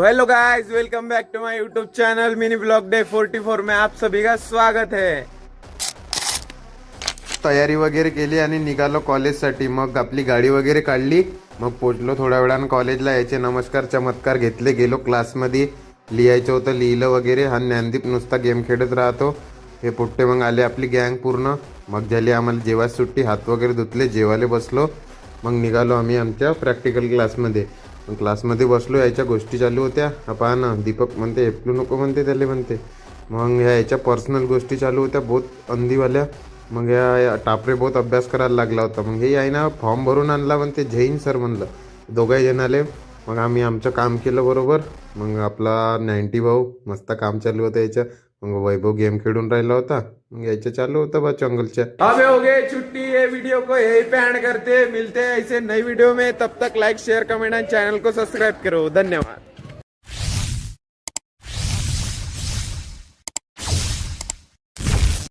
Hello guys, welcome back to my YouTube channel mini blog day 44 में आप सभी का स्वागत है। तयारी वगैरे केली आणि निघालो कॉलेजसाठी। मग आपली गाडी वगैरे काढली, मग पोचलो थोड्या वेळानं कॉलेजला। यायचे नमस्कार चमत्कार घेतले, गेलो क्लासमध्ये, लिहायचं होतं लिहिलं वगैरे। हा ज्ञानदीप नुसता गेम खेळत राहतो। हे पुट्टे मग आले आपली गँग पूर्ण। मग झाली आम्हाला जेवायला सुट्टी, हात वगैरे धुतले, जेवायला बसलो। मग निघालो आम्ही आमच्या प्रॅक्टिकल क्लासमध्ये। मग क्लासमध्ये बसलो, याच्या गोष्टी चालू होत्या। हा पहा ना, दीपक म्हणते एपलू नको म्हणते त्याला म्हणते। मग याच्या पर्सनल गोष्टी चालू होत्या बहुत अंधीवाल्या। मग या टापरे बहुत अभ्यास करायला लागला होता। मग हे आहे ना फॉर्म भरून आणला म्हणते जैन सर म्हणलं, दोघंही जण आले। मग आम्ही आमचं काम केलं बरोबर। मग आपला 90 भाऊ मस्त काम चालू होतं याचं। मग वैभव गेम खेळून राहिला होता। मग याचं चालू होतं बा जंगलच्या। अबे हो गए छुट्टी, ये वीडियो को यही पे एंड करते, मिलते हैं ऐसे नई वीडियो में। तब तक like share comment end channel को सब्सक्राइब करो। धन्यवाद।